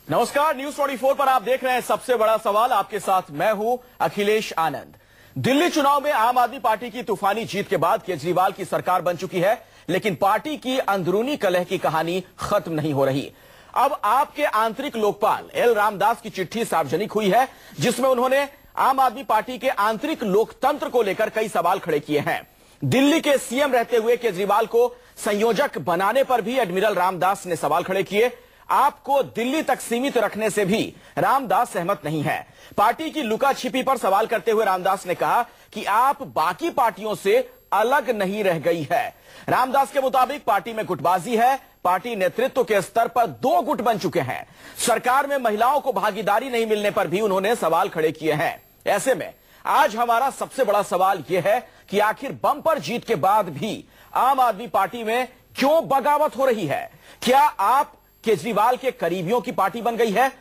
नमस्कार, न्यूज 24 पर आप देख रहे हैं सबसे बड़ा सवाल। आपके साथ मैं हूं अखिलेश आनंद। दिल्ली चुनाव में आम आदमी पार्टी की तूफानी जीत के बाद केजरीवाल की सरकार बन चुकी है, लेकिन पार्टी की अंदरूनी कलह की कहानी खत्म नहीं हो रही। अब आपके आंतरिक लोकपाल एल रामदास की चिट्ठी सार्वजनिक हुई है, जिसमें उन्होंने आम आदमी पार्टी के आंतरिक लोकतंत्र को लेकर कई सवाल खड़े किए हैं। दिल्ली के सीएम रहते हुए केजरीवाल को संयोजक बनाने पर भी एडमिरल रामदास ने सवाल खड़े किए। आपको दिल्ली तक सीमित रखने से भी रामदास सहमत नहीं है। पार्टी की लुका छिपी पर सवाल करते हुए रामदास ने कहा कि आप बाकी पार्टियों से अलग नहीं रह गई है। रामदास के मुताबिक पार्टी में गुटबाजी है। पार्टी नेतृत्व के स्तर पर 2 गुट बन चुके हैं। सरकार में महिलाओं को भागीदारी नहीं मिलने पर भी उन्होंने सवाल खड़े किए हैं। ऐसे में आज हमारा सबसे बड़ा सवाल यह है कि आखिर बम्पर जीत के बाद भी आम आदमी पार्टी में क्यों बगावत हो रही है? क्या आप केजरीवाल के करीबियों की पार्टी बन गई है?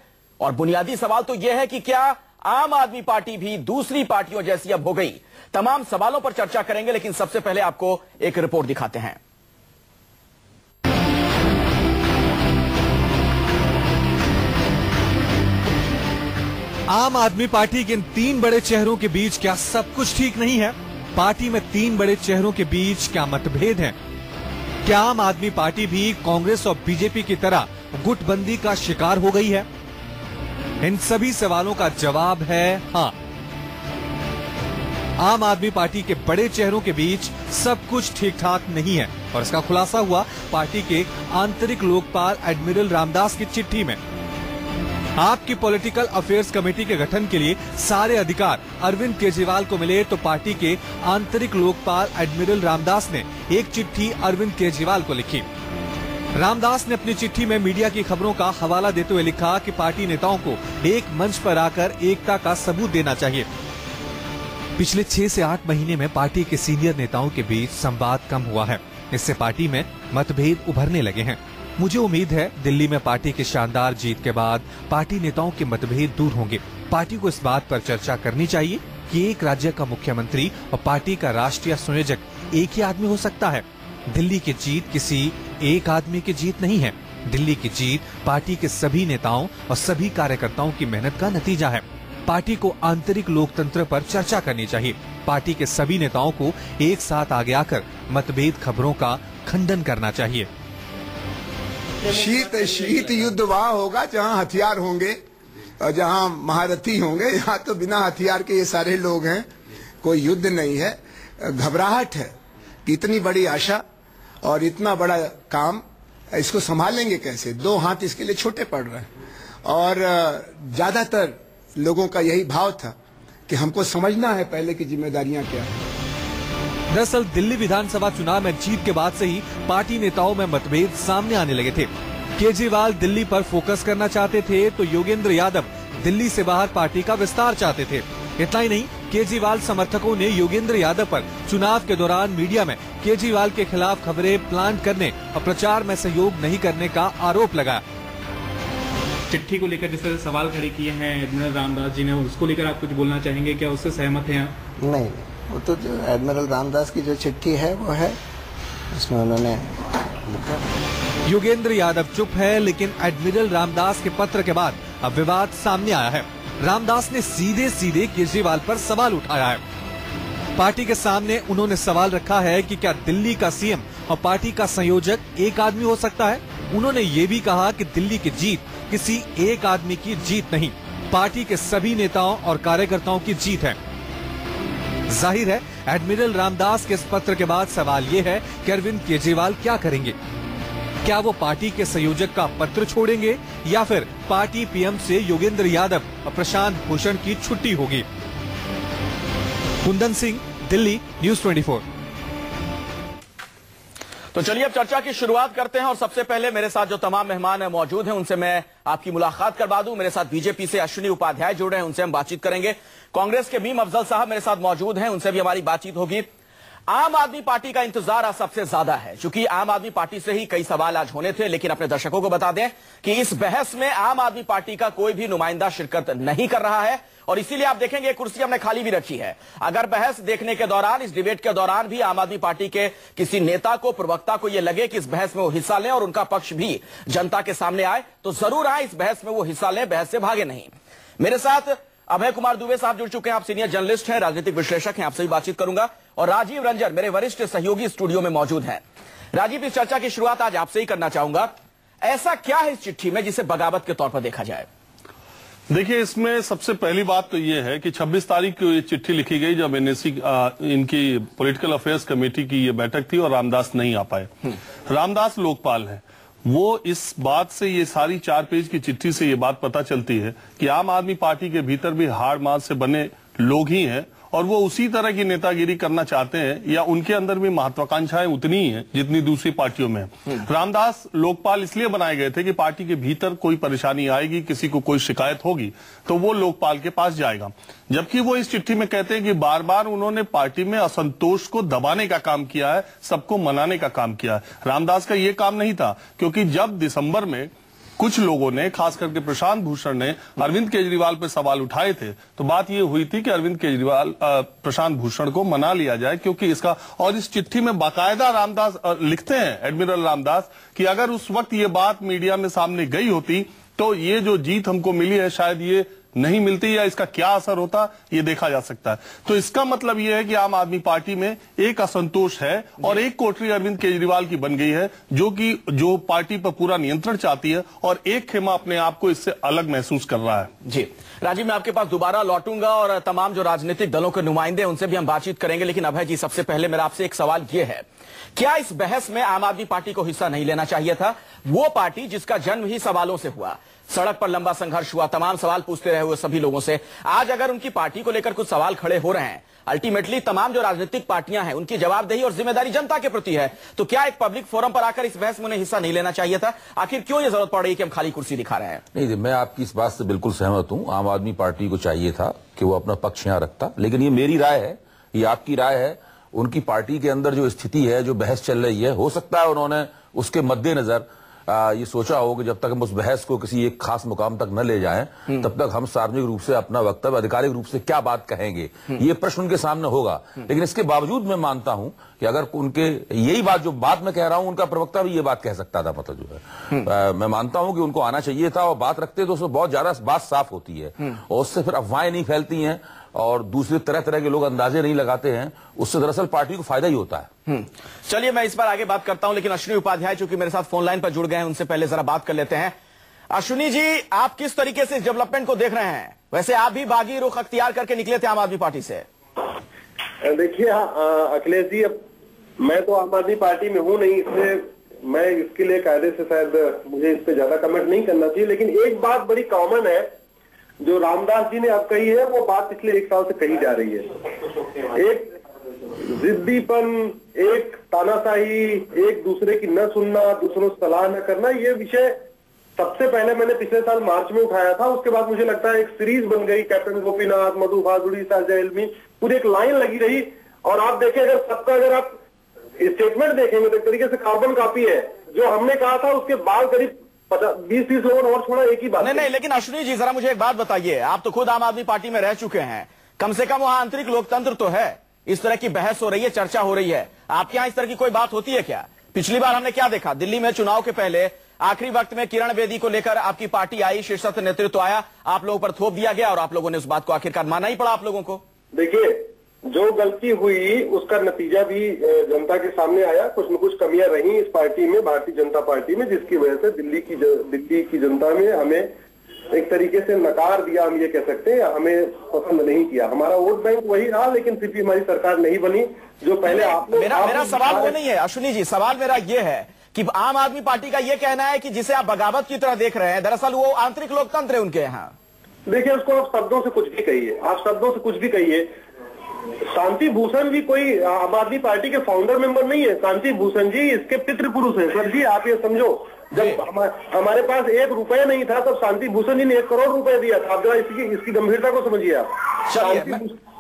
और बुनियादी सवाल तो यह है कि क्या आम आदमी पार्टी भी दूसरी पार्टियों जैसी अब हो गई? तमाम सवालों पर चर्चा करेंगे, लेकिन सबसे पहले आपको एक रिपोर्ट दिखाते हैं। आम आदमी पार्टी के इन 3 बड़े चेहरों के बीच क्या सब कुछ ठीक नहीं है? पार्टी में 3 बड़े चेहरों के बीच क्या मतभेद हैं? क्या आम आदमी पार्टी भी कांग्रेस और बीजेपी की तरह गुटबंदी का शिकार हो गई है? इन सभी सवालों का जवाब है हां। आम आदमी पार्टी के बड़े चेहरों के बीच सब कुछ ठीक ठाक नहीं है, और इसका खुलासा हुआ पार्टी के आंतरिक लोकपाल एडमिरल रामदास की चिट्ठी में। आपकी पॉलिटिकल अफेयर्स कमेटी के गठन के लिए सारे अधिकार अरविंद केजरीवाल को मिले, तो पार्टी के आंतरिक लोकपाल एडमिरल रामदास ने एक चिट्ठी अरविंद केजरीवाल को लिखी। रामदास ने अपनी चिट्ठी में मीडिया की खबरों का हवाला देते हुए लिखा कि पार्टी नेताओं को एक मंच पर आकर एकता का सबूत देना चाहिए। पिछले 6 से 8 महीने में पार्टी के सीनियर नेताओं के बीच संवाद कम हुआ है। इससे पार्टी में मतभेद उभरने लगे हैं। मुझे उम्मीद है दिल्ली में पार्टी की शानदार जीत के बाद पार्टी नेताओं के मतभेद दूर होंगे। पार्टी को इस बात पर चर्चा करनी चाहिए कि एक राज्य का मुख्यमंत्री और पार्टी का राष्ट्रीय संयोजक एक ही आदमी हो सकता है। दिल्ली की जीत किसी एक आदमी की जीत नहीं है। दिल्ली की जीत पार्टी के सभी नेताओं और सभी कार्यकर्ताओं की मेहनत का नतीजा है। पार्टी को आंतरिक लोकतंत्र पर चर्चा करनी चाहिए। पार्टी के सभी नेताओं को एक साथ आगे आकर मतभेद खबरों का खंडन करना चाहिए। शीत युद्ध वहाँ होगा जहाँ हथियार होंगे और जहाँ महारथी होंगे। यहाँ तो बिना हथियार के ये सारे लोग हैं, कोई युद्ध नहीं है। घबराहट है कि इतनी बड़ी आशा और इतना बड़ा काम, इसको संभालेंगे कैसे? 2 हाथ इसके लिए छोटे पड़ रहे हैं। और ज्यादातर लोगों का यही भाव था कि हमको समझना है पहले की जिम्मेदारियां क्या है। दरअसल दिल्ली विधानसभा चुनाव में जीत के बाद से ही पार्टी नेताओं में मतभेद सामने आने लगे थे। केजरीवाल दिल्ली पर फोकस करना चाहते थे, तो योगेंद्र यादव दिल्ली से बाहर पार्टी का विस्तार चाहते थे। इतना ही नहीं, केजरीवाल समर्थकों ने योगेंद्र यादव पर चुनाव के दौरान मीडिया में केजरीवाल के खिलाफ खबरें प्लांट करने और प्रचार में सहयोग नहीं करने का आरोप लगाया। चिट्ठी को लेकर जिस सवाल खड़े किए हैं एडमिरल रामदास जी ने, उसको लेकर आप कुछ बोलना चाहेंगे? क्या उससे सहमत हैं आप? नहीं, वो तो जो एडमिरल रामदास की जो चिट्ठी है वो है, उसमें उन्होंने लिखा। योगेंद्र यादव चुप है, लेकिन एडमिरल रामदास के पत्र के बाद अब विवाद सामने आया है। रामदास ने सीधे सीधे केजरीवाल पर सवाल उठाया है। पार्टी के सामने उन्होंने सवाल रखा है कि क्या दिल्ली का सीएम और पार्टी का संयोजक एक आदमी हो सकता है? उन्होंने ये भी कहा कि दिल्ली की जीत किसी एक आदमी की जीत नहीं, पार्टी के सभी नेताओं और कार्यकर्ताओं की जीत है। जाहिर है एडमिरल रामदास के इस पत्र के बाद सवाल ये है कि अरविंद केजरीवाल क्या करेंगे? क्या वो पार्टी के संयोजक का पत्र छोड़ेंगे या फिर पार्टी पीएम से योगेंद्र यादव और प्रशांत भूषण की छुट्टी होगी? कुंदन सिंह, दिल्ली, न्यूज 24। तो चलिए अब चर्चा की शुरुआत करते हैं, और सबसे पहले मेरे साथ जो तमाम मेहमान हैं मौजूद हैं उनसे मैं आपकी मुलाकात करवा दूं। मेरे साथ बीजेपी से अश्विनी उपाध्याय जुड़ रहे हैं, उनसे हम बातचीत करेंगे। कांग्रेस के मीम अफजल साहब मेरे साथ मौजूद हैं, उनसे भी हमारी बातचीत होगी। आम आदमी पार्टी का इंतजार आज सबसे ज्यादा है, क्योंकि आम आदमी पार्टी से ही कई सवाल आज होने थे। लेकिन अपने दर्शकों को बता दें कि इस बहस में आम आदमी पार्टी का कोई भी नुमाइंदा शिरकत नहीं कर रहा है और इसीलिए आप देखेंगे कुर्सी हमने खाली भी रखी है। अगर बहस देखने के दौरान, इस डिबेट के दौरान भी आम आदमी पार्टी के किसी नेता को, प्रवक्ता को यह लगे कि इस बहस में वो हिस्सा लें और उनका पक्ष भी जनता के सामने आए, तो जरूर आए इस बहस में वो हिस्सा लें, बहस से भागे नहीं। मेरे साथ अभय कुमार दुबे साहब जुड़ चुके हैं। आप सीनियर जर्नलिस्ट हैं, राजनीतिक विश्लेषक हैं, आपसे भी बातचीत करूंगा। और राजीव रंजन मेरे वरिष्ठ सहयोगी स्टूडियो में मौजूद हैं। राजीव, इस चर्चा की शुरुआत आज आपसे ही करना चाहूंगा। ऐसा क्या है इस चिट्ठी में जिसे बगावत के तौर पर देखा जाए? देखिए, इसमें सबसे पहली बात तो ये है कि 26 तारीख को ये चिट्ठी लिखी गई जब एनएससी इनकी पॉलिटिकल अफेयर्स कमेटी की ये बैठक थी और रामदास नहीं आ पाए। रामदास लोकपाल है, वो इस बात से, ये सारी 4 पेज की चिट्ठी से ये बात पता चलती है कि आम आदमी पार्टी के भीतर भी हाड़ मास से बने लोग ही हैं और वो उसी तरह की नेतागिरी करना चाहते हैं या उनके अंदर भी महत्वाकांक्षाएं उतनी ही हैं जितनी दूसरी पार्टियों में। रामदास लोकपाल इसलिए बनाए गए थे कि पार्टी के भीतर कोई परेशानी आएगी, किसी को कोई शिकायत होगी तो वो लोकपाल के पास जाएगा। जबकि वो इस चिट्ठी में कहते हैं कि बार बार उन्होंने पार्टी में असंतोष को दबाने का काम किया है, सबको मनाने का काम किया है। रामदास का ये काम नहीं था, क्योंकि जब दिसंबर में कुछ लोगों ने, खास करके प्रशांत भूषण ने अरविंद केजरीवाल पर सवाल उठाए थे, तो बात ये हुई थी कि अरविंद केजरीवाल प्रशांत भूषण को मना लिया जाए, क्योंकि इसका, और इस चिट्ठी में बाकायदा रामदास लिखते हैं, एडमिरल रामदास, कि अगर उस वक्त ये बात मीडिया में सामने गई होती तो ये जो जीत हमको मिली है शायद ये नहीं मिलती या इसका क्या असर होता ये देखा जा सकता है। तो इसका मतलब ये है कि आम आदमी पार्टी में एक असंतोष है और एक कोठरी अरविंद केजरीवाल की बन गई है जो पार्टी पर पूरा नियंत्रण चाहती है और एक खेमा अपने आप को इससे अलग महसूस कर रहा है। जी राजीव, मैं आपके पास दोबारा लौटूंगा और तमाम जो राजनीतिक दलों के नुमाइंदे उनसे भी हम बातचीत करेंगे। लेकिन अभय जी, सबसे पहले मेरा आपसे एक सवाल यह है, क्या इस बहस में आम आदमी पार्टी को हिस्सा नहीं लेना चाहिए था? वो पार्टी जिसका जन्म ही सवालों से हुआ, सड़क पर लंबा संघर्ष हुआ, तमाम सवाल पूछते रहे हुए सभी लोगों से, आज अगर उनकी पार्टी को लेकर कुछ सवाल खड़े हो रहे हैं, अल्टीमेटली तमाम जो राजनीतिक पार्टियां हैं उनकी जवाबदेही और जिम्मेदारी जनता के प्रति है, तो क्या एक पब्लिक फोरम पर आकर इस बहस में उन्हें हिस्सा नहीं लेना चाहिए था? आखिर क्यों ये जरूरत पड़ रही है कि हम खाली कुर्सी दिखा रहे हैं? नहीं, मैं आपकी इस बात से बिल्कुल सहमत हूं। आम आदमी पार्टी को चाहिए था कि वो अपना पक्ष यहां रखता, लेकिन ये मेरी राय है, ये आपकी राय है। उनकी पार्टी के अंदर जो स्थिति है, जो बहस चल रही है, हो सकता है उन्होंने उसके मद्देनजर ये सोचा हो कि जब तक हम उस बहस को किसी एक खास मुकाम तक न ले जाएं, तब तक हम सार्वजनिक रूप से अपना वक्तव्य आधिकारिक रूप से क्या बात कहेंगे, ये प्रश्न उनके सामने होगा। लेकिन इसके बावजूद मैं मानता हूं कि अगर उनके यही बात, जो बात मैं कह रहा हूं, उनका प्रवक्ता भी ये बात कह सकता था, मतलब जो है मैं मानता हूं कि उनको आना चाहिए था और बात रखते तो उसमें बहुत ज्यादा बात साफ होती है और उससे फिर अफवाहें नहीं फैलती हैं और दूसरे तरह तरह के लोग अंदाजे नहीं लगाते हैं, उससे दरअसल पार्टी को फायदा ही होता है। चलिए, मैं इस पर आगे बात करता हूं, लेकिन अश्विनी उपाध्याय चूंकि मेरे साथ फोन लाइन पर जुड़ गए हैं, उनसे पहले जरा बात कर लेते हैं। अश्विनी जी, आप किस तरीके से इस डेवलपमेंट को देख रहे हैं? वैसे आप भी बागी रुख अख्तियार करके निकले थे आम आदमी पार्टी से। देखिए अखिलेश जी, अब मैं तो आम आदमी पार्टी में हूं नहीं, इसलिए मैं इसके लिए कायदे से शायद मुझे इस पे ज्यादा कमेंट नहीं करना चाहिए। लेकिन एक बात बड़ी कॉमन है जो रामदास जी ने अब कही है, वो बात पिछले 1 साल से कही जा रही है। एक जिद्दीपन, एक तानाशाही, एक दूसरे की न सुनना, दूसरों से सलाह न करना, ये विषय सबसे पहले मैंने पिछले साल मार्च में उठाया था। उसके बाद मुझे लगता है एक सीरीज बन गई, कैप्टन गोपीनाथ, मधु भादुड़ी, साजिद इल्मी, पूरी एक लाइन लगी रही। और आप देखें, अगर आप स्टेटमेंट देखेंगे तो एक तरीके से कार्बन कॉपी है। जो हमने कहा था उसके बाद करीब 20-30 लोगों ने और छोड़ा, एक ही बात। नहीं, लेकिन अश्विनी जी, जरा मुझे एक बात बताइए, आप तो खुद आम आदमी पार्टी में रह चुके हैं, कम से कम वहां आंतरिक लोकतंत्र तो है। इस तरह की बहस हो रही है, चर्चा हो रही है, आपके यहां इस तरह की कोई बात होती है क्या? पिछली बार हमने क्या देखा, दिल्ली में चुनाव के पहले आखिरी वक्त में किरण बेदी को लेकर आपकी पार्टी आई, शीर्षस्थ नेतृत्व आया, आप लोगों पर थोप दिया गया और आप लोगों ने उस बात को आखिरकार माना ही पड़ा आप लोगों को। देखिए, जो गलती हुई उसका नतीजा भी जनता के सामने आया। कुछ न कुछ कमियां रही इस पार्टी में, भारतीय जनता पार्टी में, जिसकी वजह से दिल्ली की जनता ने हमें एक तरीके से नकार दिया, हम ये कह सकते हैं, हमें पसंद नहीं किया। हमारा वोट बैंक वही रहा, लेकिन फिर भी हमारी सरकार नहीं बनी जो पहले मेरा सवाल वो नहीं है अश्विनी जी, सवाल मेरा ये है कि आम आदमी पार्टी का ये कहना है कि जिसे आप बगावत की तरह देख रहे हैं, दरअसल वो आंतरिक लोकतंत्र है उनके यहाँ। देखिए, उसको आप शब्दों से कुछ भी कहिए, आप शब्दों से कुछ भी कहिए। शांति भूषण भी कोई आम आदमी पार्टी के फाउंडर मेंबर नहीं है। शांति भूषण जी इसके पितृ पुरुष है। सर जी, आप ये समझो, जब हमारे पास 1 रुपया नहीं था तब शांति भूषण जी ने 1 करोड़ रुपए दिया था। आप जरा इसकी गंभीरता को समझिए आप।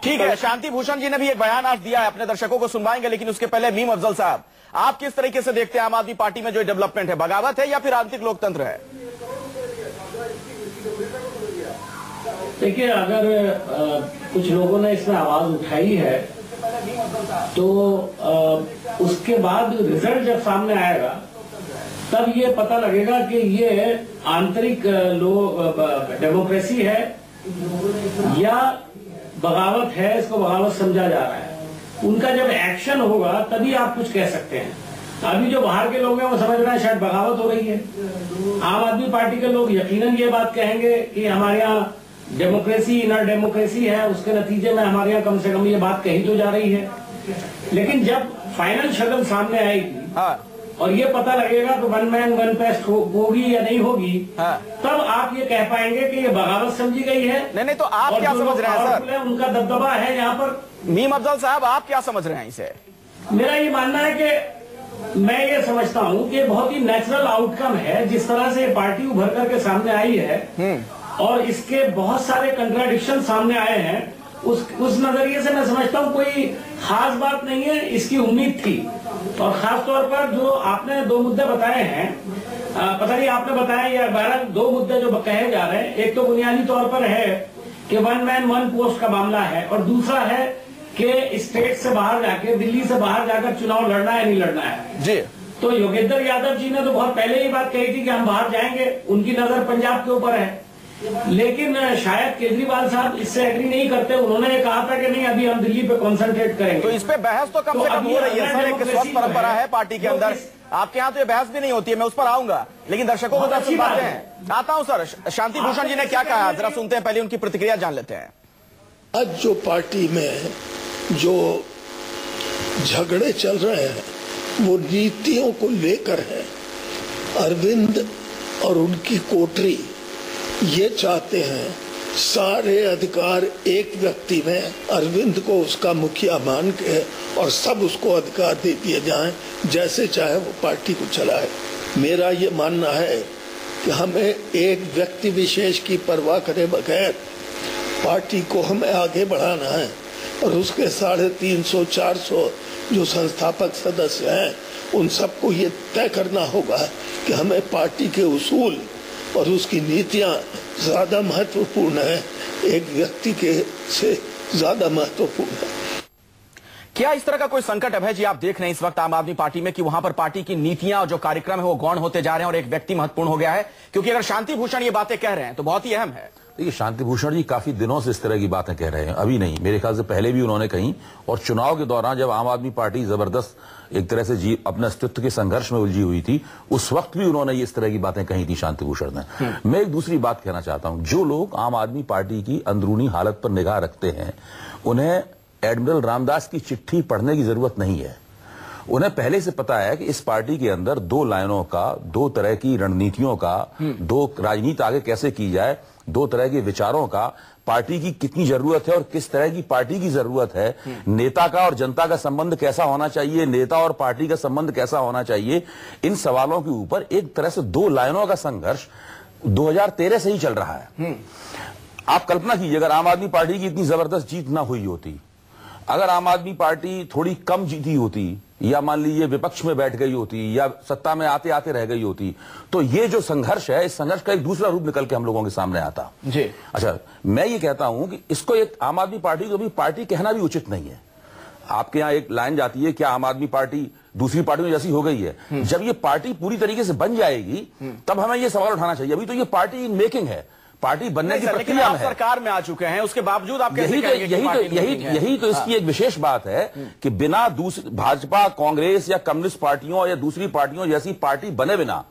ठीक है, शांति भूषण जी ने भी एक बयान आज दिया है, अपने दर्शकों को सुनवाएंगे, लेकिन उसके पहले मीम अफजल साहब, आप किस तरीके से देखते हैं आम आदमी पार्टी में जो डेवलपमेंट है, बगावत है या फिर आंतरिक लोकतंत्र है? देखिए, अगर कुछ लोगों ने इसमें आवाज उठाई है तो उसके बाद रिजल्ट जब सामने आएगा तब ये पता लगेगा कि ये आंतरिक डेमोक्रेसी है या बगावत है, इसको बगावत समझा जा रहा है। उनका जब एक्शन होगा तभी आप कुछ कह सकते हैं। अभी जो बाहर के लोग हैं वो समझ रहे हैं शायद बगावत हो रही है। आम आदमी पार्टी के लोग यकीनन ये बात कहेंगे कि हमारे यहाँ डेमोक्रेसी इनर डेमोक्रेसी है, उसके नतीजे में हमारे यहाँ कम से कम ये बात कही तो जा रही है। लेकिन जब फाइनल शक्ल सामने आएगी और ये पता लगेगा कि वन मैन वन पेस्ट होगी या नहीं होगी, तब आप ये कह पाएंगे कि ये बगावत समझी गई है। नहीं, तो आप क्या समझ रहे हैं सर? उनका दबदबा है यहाँ पर। मीम अफजल साहब, आप क्या समझ रहे हैं इसे? मेरा ये मानना है कि मैं ये समझता हूँ कि बहुत ही नेचुरल आउटकम है जिस तरह से पार्टी उभर करके सामने आई है और इसके बहुत सारे कंट्राडिक्शन सामने आए हैं। उस नजरिए से मैं समझता हूँ कोई खास बात नहीं है, इसकी उम्मीद थी। और खास तौर पर जो आपने दो मुद्दे बताए हैं, पता नहीं आपने बताया या बहरहाल दो मुद्दे जो कहे जा रहे हैं, एक तो बुनियादी तौर पर है कि वन मैन वन पोस्ट का मामला है और दूसरा है कि स्टेट से बाहर जाके, दिल्ली से बाहर जाकर चुनाव लड़ना है नहीं लड़ना है जी। तो योगेंद्र यादव जी ने तो बहुत पहले ही बात कही थी कि हम बाहर जाएंगे, उनकी नजर पंजाब के ऊपर है। लेकिन शायद केजरीवाल साहब इससे एग्री नहीं करते। उन्होंने ये कहा था कि नहीं, अभी हम दिल्ली पे कंसंट्रेट करेंगे। तो इस पे बहस तो कम से कम हो रही है सर, एक स्वस्थ परंपरा है पार्टी के अंदर। आपके यहाँ तो ये बहस भी नहीं होती है, मैं उस पर आऊंगा, लेकिन दर्शकों को अच्छी बातें हैं। आता हूँ सर, शांति भूषण जी ने क्या कहा, जरा सुनते हैं, पहले उनकी प्रतिक्रिया जान लेते हैं। आज जो पार्टी में जो झगड़े चल रहे हैं वो नीतियों को लेकर है। अरविंद और उनकी कोटरी ये चाहते हैं सारे अधिकार एक व्यक्ति में, अरविंद को उसका मुखिया मान के और सब उसको अधिकार दे दिए जाएं, जैसे चाहे वो पार्टी को चलाए। मेरा ये मानना है कि हमें एक व्यक्ति विशेष की परवाह करे बगैर पार्टी को हमें आगे बढ़ाना है और उसके 350-400 जो संस्थापक सदस्य हैं उन सबको ये तय करना होगा कि हमें पार्टी के उसूल और उसकी नीतियां ज्यादा महत्वपूर्ण है, एक व्यक्ति के से ज्यादा महत्वपूर्ण है। क्या इस तरह का कोई संकट है जी आप देख रहे हैं इस वक्त आम आदमी पार्टी में कि वहां पर पार्टी की नीतियां और जो कार्यक्रम है वो गौण होते जा रहे हैं और एक व्यक्ति महत्वपूर्ण हो गया है? क्योंकि अगर शांति भूषण ये बातें कह रहे हैं तो बहुत ही अहम है। देखिए, शांति भूषण जी काफी दिनों से इस तरह की बातें कह रहे हैं, अभी नहीं, मेरे ख्याल से पहले भी उन्होंने कही। और चुनाव के दौरान जब आम आदमी पार्टी जबरदस्त एक तरह से अपने अस्तित्व के संघर्ष में उलझी हुई थी, उस वक्त भी उन्होंने इस तरह की बातें कही थी शांति भूषण ने। मैं एक दूसरी बात कहना चाहता हूं, जो लोग आम आदमी पार्टी की अंदरूनी हालत पर निगाह रखते हैं उन्हें एडमिरल रामदास की चिट्ठी पढ़ने की जरूरत नहीं है। उन्हें पहले से पता है कि इस पार्टी के अंदर दो लाइनों का, दो तरह की रणनीतियों का, दो राजनीति आगे कैसे की जाए, दो तरह के विचारों का, पार्टी की कितनी जरूरत है और किस तरह की पार्टी की जरूरत है, नेता का और जनता का संबंध कैसा होना चाहिए, नेता और पार्टी का संबंध कैसा होना चाहिए। इन सवालों के ऊपर एक तरह से दो लाइनों का संघर्ष 2013 से ही चल रहा है। आप कल्पना कीजिए, अगर आम आदमी पार्टी की इतनी जबरदस्त जीत ना हुई होती, अगर आम आदमी पार्टी थोड़ी कम जीती होती या मान लीजिए विपक्ष में बैठ गई होती या सत्ता में आते आते रह गई होती, तो ये जो संघर्ष है, इस संघर्ष का एक दूसरा रूप निकल के हम लोगों के सामने आता जी। अच्छा, मैं ये कहता हूं कि इसको एक आम आदमी पार्टी को भी पार्टी कहना भी उचित नहीं है। आपके यहां एक लाइन जाती है, क्या आम आदमी पार्टी दूसरी पार्टियों जैसी हो गई है? जब ये पार्टी पूरी तरीके से बन जाएगी तब हमें ये सवाल उठाना चाहिए। अभी तो ये पार्टी इन मेकिंग है, पार्टी बनने की प्रक्रिया में है। सरकार में आ चुके हैं, उसके बावजूद आप यही तो इसकी एक विशेष बात है कि बिना भाजपा, कांग्रेस या कम्युनिस्ट पार्टियों या दूसरी पार्टियों जैसी पार्टी बने बिना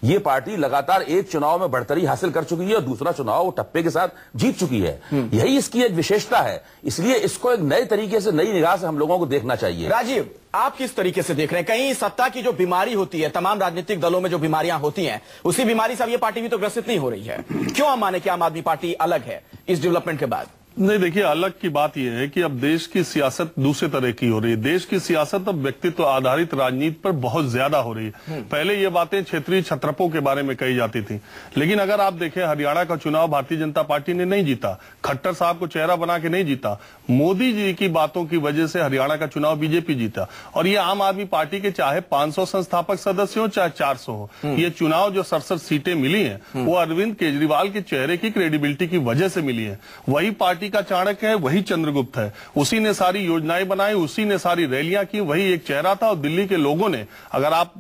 ये पार्टी लगातार एक चुनाव में बढ़तरी हासिल कर चुकी है और दूसरा चुनाव वो टप्पे के साथ जीत चुकी है। यही इसकी एक विशेषता है, इसलिए इसको एक नए तरीके से, नई निगाह से हम लोगों को देखना चाहिए। राजीव, आप किस तरीके से देख रहे हैं? कहीं सत्ता की जो बीमारी होती है, तमाम राजनीतिक दलों में जो बीमारियां होती हैं, उसी बीमारी से अब ये पार्टी भी तो ग्रसित नहीं हो रही है। क्यों हम माने कि आम आदमी पार्टी अलग है इस डेवलपमेंट के बाद? नहीं, देखिए अलग की बात यह है कि अब देश की सियासत दूसरे तरह की हो रही है। देश की सियासत अब व्यक्तित्व आधारित राजनीति पर बहुत ज्यादा हो रही है। पहले ये बातें क्षेत्रीय छत्रपों के बारे में कही जाती थी, लेकिन अगर आप देखें हरियाणा का चुनाव भारतीय जनता पार्टी ने नहीं जीता, खट्टर साहब को चेहरा बना के नहीं जीता, मोदी जी की बातों की वजह से हरियाणा का चुनाव बीजेपी जीता। और ये आम आदमी पार्टी के चाहे 500 संस्थापक सदस्य हो चाहे 400 हो, ये चुनाव जो 67 सीटें मिली हैं वो अरविंद केजरीवाल के चेहरे की क्रेडिबिलिटी की वजह से मिली है। वही पार्टी का चाणक्य है, वही चंद्रगुप्त है, उसी ने सारी योजनाएं बनाई, उसी ने सारी रैलियां की, वही एक चेहरा था। और दिल्ली के लोगों ने, अगर आप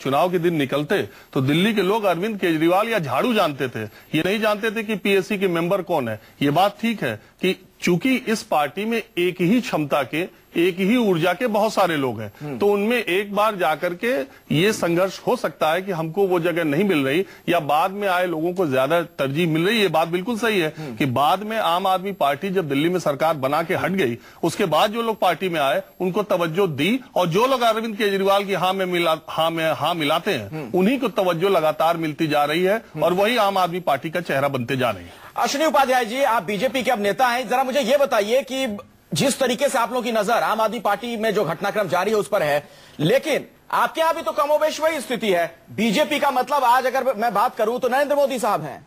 चुनाव के दिन निकलते तो दिल्ली के लोग अरविंद केजरीवाल या झाड़ू जानते थे, ये नहीं जानते थे कि पीएससी के मेंबर कौन है। ये बात ठीक है कि चूंकि इस पार्टी में एक ही क्षमता के, एक ही ऊर्जा के बहुत सारे लोग हैं, तो उनमें एक बार जाकर के ये संघर्ष हो सकता है कि हमको वो जगह नहीं मिल रही या बाद में आए लोगों को ज्यादा तरजीह मिल रही है। ये बात बिल्कुल सही है कि बाद में आम आदमी पार्टी जब दिल्ली में सरकार बना के हट गई, उसके बाद जो लोग पार्टी में आए उनको तवज्जो दी, और जो लोग अरविंद केजरीवाल की हाँ मिलाते हैं उन्हीं को तवज्जो लगातार मिलती जा रही है और वही आम आदमी पार्टी का चेहरा बनते जा रहे हैं। अश्विनी उपाध्याय जी, आप बीजेपी के अब नेता हैं, जरा मुझे यह बताइए कि जिस तरीके से आप लोगों की नजर आम आदमी पार्टी में जो घटनाक्रम जारी है उस पर है, लेकिन आपके यहां भी तो कमोबेश वही स्थिति है। बीजेपी का मतलब आज अगर मैं बात करूं तो नरेंद्र मोदी साहब हैं।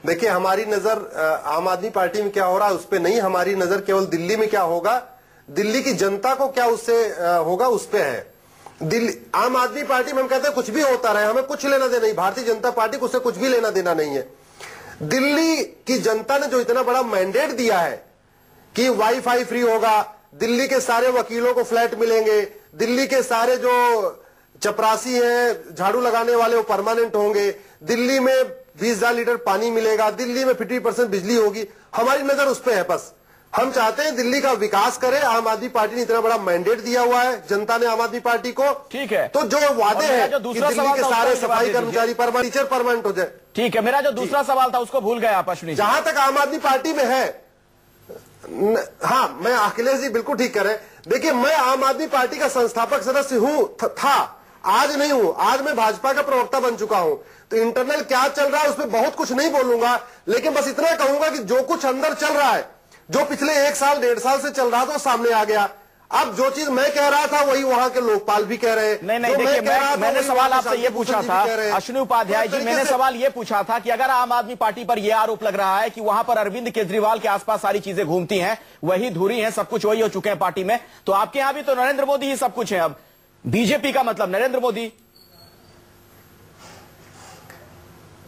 देखिए, हमारी नजर आम आदमी पार्टी में क्या हो रहा है उस पर नहीं, हमारी नजर केवल दिल्ली में क्या होगा, दिल्ली की जनता को क्या उससे होगा उस पर है। दिल्ली आम आदमी पार्टी में हम कहते हैं कुछ भी होता रहे, हमें कुछ लेना देना नहीं, भारतीय जनता पार्टी को उससे कुछ भी लेना देना नहीं है। दिल्ली की जनता ने जो इतना बड़ा मैंडेट दिया है कि वाईफाई फ्री होगा, दिल्ली के सारे वकीलों को फ्लैट मिलेंगे, दिल्ली के सारे जो चपरासी हैं झाड़ू लगाने वाले वो परमानेंट होंगे, दिल्ली में 20,000 लीटर पानी मिलेगा, दिल्ली में 50% बिजली होगी, हमारी नजर उस पर है। बस हम चाहते हैं दिल्ली का विकास करे। आम आदमी पार्टी ने इतना बड़ा मैंडेट दिया हुआ है जनता ने आम आदमी पार्टी को, ठीक है, तो जो वादे हैं कि दिल्ली के सारे सफाई कर्मचारी टीचर परमानेंट हो जाए। ठीक है, मेरा जो दूसरा सवाल था उसको भूल गए आप अश्विनी। जहां तक आम आदमी पार्टी में है, हाँ, मैं अखिलेश जी बिल्कुल ठीक कह रहे हैं। देखिए, मैं आम आदमी पार्टी का संस्थापक सदस्य हूं, था, आज नहीं हूं, आज मैं भाजपा का प्रवक्ता बन चुका हूं, तो इंटरनल क्या चल रहा है उसमें बहुत कुछ नहीं बोलूंगा, लेकिन बस इतना कहूंगा कि जो कुछ अंदर चल रहा है, जो पिछले 1 साल 1.5 साल से चल रहा था वो सामने आ गया। अब जो चीज मैं कह रहा था वही वहां के लोकपाल भी कह रहे हैं। नहीं, देखिए, मैंने सवाल आपसे ये पूछा था अश्विनी उपाध्याय जी, मैंने सवाल ये पूछा था कि अगर आम आदमी पार्टी पर यह आरोप लग रहा है कि वहां पर अरविंद केजरीवाल के आसपास सारी चीजें घूमती हैं, वही धुरी हैं, सब कुछ वही हो चुके हैं पार्टी में, तो आपके यहां भी तो नरेंद्र मोदी ही सब कुछ है। अब बीजेपी का मतलब नरेंद्र मोदी।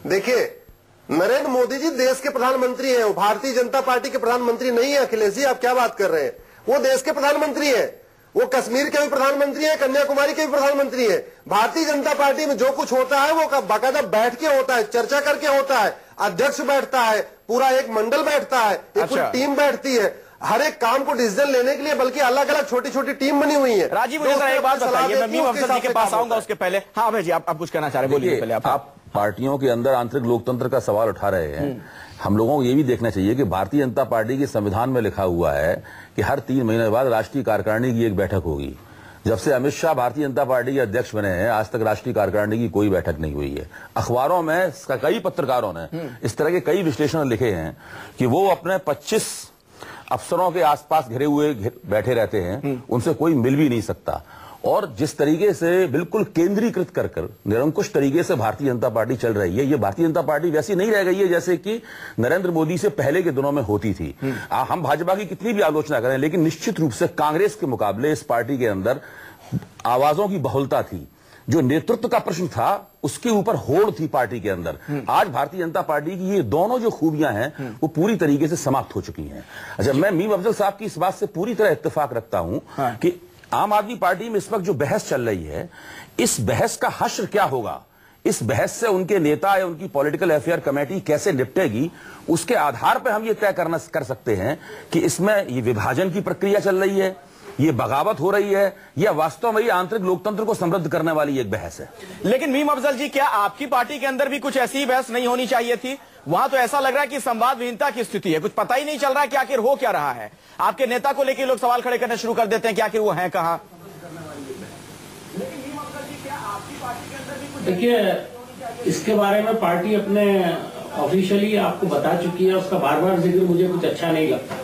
देखिए, नरेंद्र मोदी जी देश के प्रधानमंत्री हैं, वो भारतीय जनता पार्टी के प्रधानमंत्री नहीं है। अखिलेश जी, आप क्या बात कर रहे हैं, वो देश के प्रधानमंत्री हैं, वो कश्मीर के भी प्रधानमंत्री हैं, कन्याकुमारी के भी प्रधानमंत्री हैं। भारतीय जनता पार्टी में जो कुछ होता है वो बाकायदा बैठ के होता है, चर्चा करके होता है, अध्यक्ष बैठता है, पूरा एक मंडल बैठता है, एक पूरी टीम बैठती है, हर एक काम को डिसीजन लेने के लिए, बल्कि अलग अलग छोटी छोटी टीम बनी हुई है। राजीव, मुझे एक बात बताइए, मैं मीम अफसर जी के पास आऊंगा उसके पहले। हाँ भाई जी, आप कुछ कहना चाह रहे हैं, बोलिए पहले। आप पार्टियों के अंदर आंतरिक लोकतंत्र का सवाल उठा रहे हैं। हम लोगों को ये भी देखना चाहिए कि भारतीय जनता पार्टी के संविधान में लिखा हुआ है कि हर 3 महीने बाद राष्ट्रीय कार्यकारिणी की एक बैठक होगी। जब से अमित शाह भारतीय जनता पार्टी के अध्यक्ष बने हैं, आज तक राष्ट्रीय कार्यकारिणी की कोई बैठक नहीं हुई है। अखबारों में कई पत्रकारों ने इस तरह के कई विश्लेषण लिखे हैं कि वो अपने 25 अफसरों के आसपास घिरे हुए बैठे रहते हैं, उनसे कोई मिल भी नहीं सकता। और जिस तरीके से बिल्कुल केंद्रीकृत कर निरंकुश तरीके से भारतीय जनता पार्टी चल रही है, ये भारतीय जनता पार्टी वैसी नहीं रह गई है जैसे कि नरेंद्र मोदी से पहले के दिनों में होती थी। हम भाजपा की कितनी भी आलोचना करें, लेकिन निश्चित रूप से कांग्रेस के मुकाबले इस पार्टी के अंदर आवाजों की बहुलता थी। जो नेतृत्व का प्रश्न था उसके ऊपर होड़ थी पार्टी के अंदर। आज भारतीय जनता पार्टी की ये दोनों जो खूबियां हैं वो पूरी तरीके से समाप्त हो चुकी हैं। अच्छा, मैं मीम अफजल साहब की इस बात से पूरी तरह इत्तेफाक रखता हूं कि आम आदमी पार्टी में इस वक्त जो बहस चल रही है, इस बहस का हश्र क्या होगा, इस बहस से उनके नेता या उनकी पॉलिटिकल अफेयर कमेटी कैसे निपटेगी, उसके आधार पर हम ये तय कर सकते हैं कि इसमें ये विभाजन की प्रक्रिया चल रही है, ये बगावत हो रही है, या वास्तव में ये आंतरिक लोकतंत्र को समृद्ध करने वाली एक बहस है। लेकिन मीम अफजल जी, क्या आपकी पार्टी के अंदर भी कुछ ऐसी ही बहस नहीं होनी चाहिए थी? वहां तो ऐसा लग रहा है कि संवाद विहीनता की स्थिति है, कुछ पता ही नहीं चल रहा है कि आखिर हो क्या रहा है। आपके नेता को लेकर लोग सवाल खड़े करने शुरू कर देते हैं कि आखिर वो है कहां। देखिए, इसके बारे में पार्टी अपने ऑफिशियली आपको बता चुकी है, उसका बार बार जिक्र मुझे कुछ अच्छा नहीं लगता।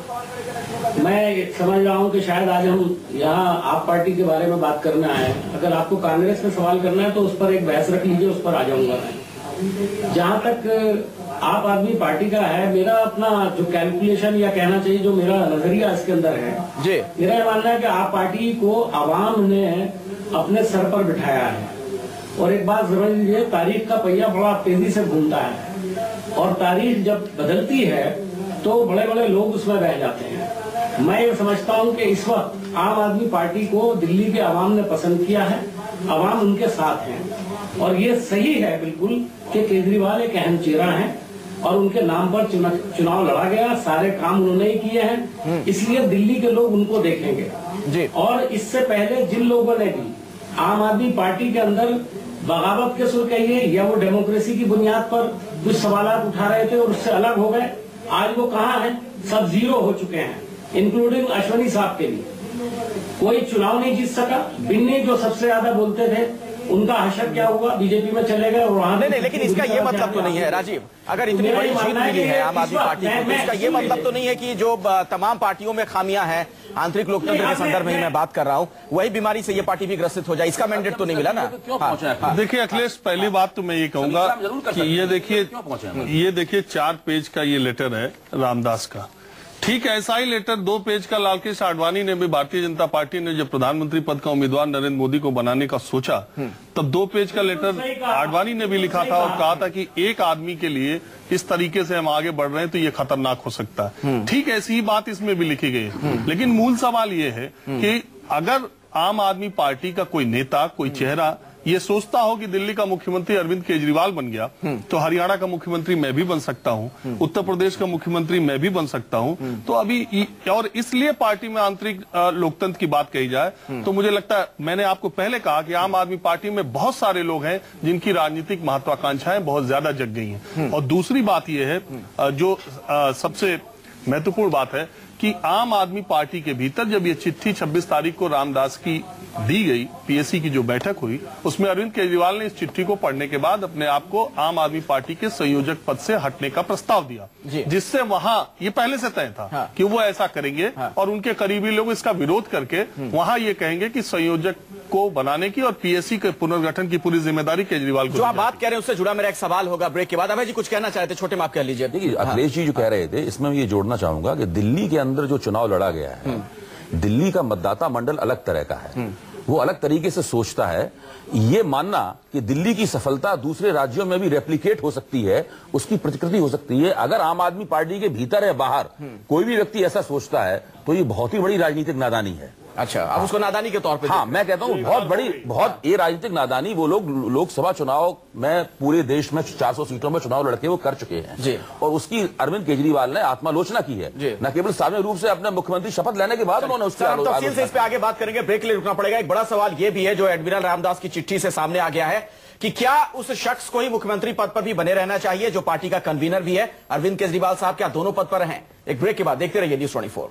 मैं समझ रहा हूं कि शायद आज हम यहाँ आप पार्टी के बारे में बात करने आए हैं। अगर आपको कांग्रेस में सवाल करना है तो उस पर एक बहस रख लीजिए, उस पर आ जाऊंगा मैं। जहां तक आप आदमी पार्टी का है, मेरा अपना जो कैलकुलेशन या कहना चाहिए जो मेरा नजरिया इसके अंदर है जी, मेरा ये मानना है कि आप पार्टी को आवाम ने अपने सर पर बिठाया है। और एक बात समझ लीजिए, तारीख का पहिया बड़ा तेजी से घूमता है और तारीख जब बदलती है तो बड़े बड़े लोग उसमें रह जाते हैं। मैं ये समझता हूं कि इस वक्त आम आदमी पार्टी को दिल्ली के आवाम ने पसंद किया है, आवाम उनके साथ है और ये सही है बिल्कुल कि केजरीवाल एक अहम चेहरा है और उनके नाम पर चुनाव लड़ा गया, सारे काम उन्होंने ही किए हैं, इसलिए दिल्ली के लोग उनको देखेंगे जी। और इससे पहले जिन लोगों ने भी आम आदमी पार्टी के अंदर बगावत के सुर कहिए या वो डेमोक्रेसी की बुनियाद पर कुछ सवाल उठा रहे थे और उससे अलग हो गए, आज वो कहाँ हैं? सब जीरो हो चुके हैं, इंक्लूडिंग अश्वनी साहब के भी। कोई चुनाव नहीं जीत सका। बिन्नी जो सबसे ज्यादा बोलते थे, उनका हशर क्या हुआ? बीजेपी में चले गए और वहां नहीं, लेकिन इसका ये मतलब तो नहीं है राजीव, अगर इतनी बड़ी जीत मिली है आम आदमी पार्टी को, तो इसका ये मतलब तो नहीं है कि जो तमाम पार्टियों में खामियां हैं, आंतरिक लोकतंत्र के संदर्भ में मैं बात कर रहा हूं, वही बीमारी से ये पार्टी भी ग्रसित हो जाए, इसका मैंडेट तो नहीं मिला ना। देखिए अखिलेश, पहली बात तो मैं ये कहूंगा कि ये देखिए 4 पेज का ये लेटर है रामदास का। ठीक है, ऐसा ही लेटर 2 पेज का लालकृष्ण आडवाणी ने भी, भारतीय जनता पार्टी ने जब प्रधानमंत्री पद का उम्मीदवार नरेंद्र मोदी को बनाने का सोचा, तब 2 पेज का लेटर आडवाणी ने भी लिखा था और कहा था कि एक आदमी के लिए इस तरीके से हम आगे बढ़ रहे हैं तो ये खतरनाक हो सकता है। ठीक, ऐसी ही बात इसमें भी लिखी गई है। लेकिन मूल सवाल ये है कि अगर आम आदमी पार्टी का कोई नेता, कोई चेहरा ये सोचता हो कि दिल्ली का मुख्यमंत्री अरविंद केजरीवाल बन गया तो हरियाणा का मुख्यमंत्री मैं भी बन सकता हूं, उत्तर प्रदेश का मुख्यमंत्री मैं भी बन सकता हूं, तो अभी और इसलिए पार्टी में आंतरिक लोकतंत्र की बात कही जाए तो मुझे लगता है, मैंने आपको पहले कहा कि आम आदमी पार्टी में बहुत सारे लोग हैं जिनकी राजनीतिक महत्वाकांक्षाएं बहुत ज्यादा जग गई हैं। और दूसरी बात यह है, जो सबसे महत्वपूर्ण बात है कि आम आदमी पार्टी के भीतर जब ये चिट्ठी 26 तारीख को रामदास की दी गई, पीएससी की जो बैठक हुई, उसमें अरविंद केजरीवाल ने इस चिट्ठी को पढ़ने के बाद अपने आप को आम आदमी पार्टी के संयोजक पद से हटने का प्रस्ताव दिया, जिससे वहां ये पहले से तय था कि वो ऐसा करेंगे और उनके करीबी लोग इसका विरोध करके वहां ये कहेंगे कि संयोजक को बनाने की और पीएससी के पुनर्गठन की पूरी जिम्मेदारी केजरीवाल को। जो आप बात कह रहे हैं उससे जुड़ा मेरा एक सवाल होगा ब्रेक के बाद। अभय जी कुछ कहना चाहते, छोटे में आप कह लीजिए। देखिए अखिलेश जी जो कह रहे थे, इसमें मैं ये जोड़ना चाहूंगा कि दिल्ली के अंदर जो चुनाव लड़ा गया है, दिल्ली का मतदाता मंडल अलग तरह का है, वो अलग तरीके से सोचता है। ये मानना कि दिल्ली की सफलता दूसरे राज्यों में भी रेप्लिकेट हो सकती है, उसकी प्रतिकृति हो सकती है, अगर आम आदमी पार्टी के भीतर है बाहर कोई भी व्यक्ति ऐसा सोचता है तो ये बहुत ही बड़ी राजनीतिक नादानी है। अच्छा, अब उसको नादानी के तौर पे, हाँ मैं कहता हूँ बहुत ये राजनीतिक नादानी वो लोग लोकसभा चुनाव में पूरे देश में 400 सीटों में चुनाव लड़के वो कर चुके हैं जी। और उसकी अरविंद केजरीवाल ने आत्मालोचना की है, न केवल सार्वजनिक रूप से अपने मुख्यमंत्री शपथ लेने के बाद उन्होंने उसकी तफसील से इस पे आगे बात करेंगे, ब्रेक के लिए रुकना पड़ेगा। एक बड़ा सवाल ये भी है जो एडमिरल रामदास की चिट्ठी से सामने आ गया है कि क्या उस शख्स को ही मुख्यमंत्री पद पर भी बने रहना चाहिए जो पार्टी का कन्वीनर भी है, अरविंद केजरीवाल साहब क्या दोनों पद पर हैं? एक ब्रेक के बाद देखते रहिए न्यूज़ 24।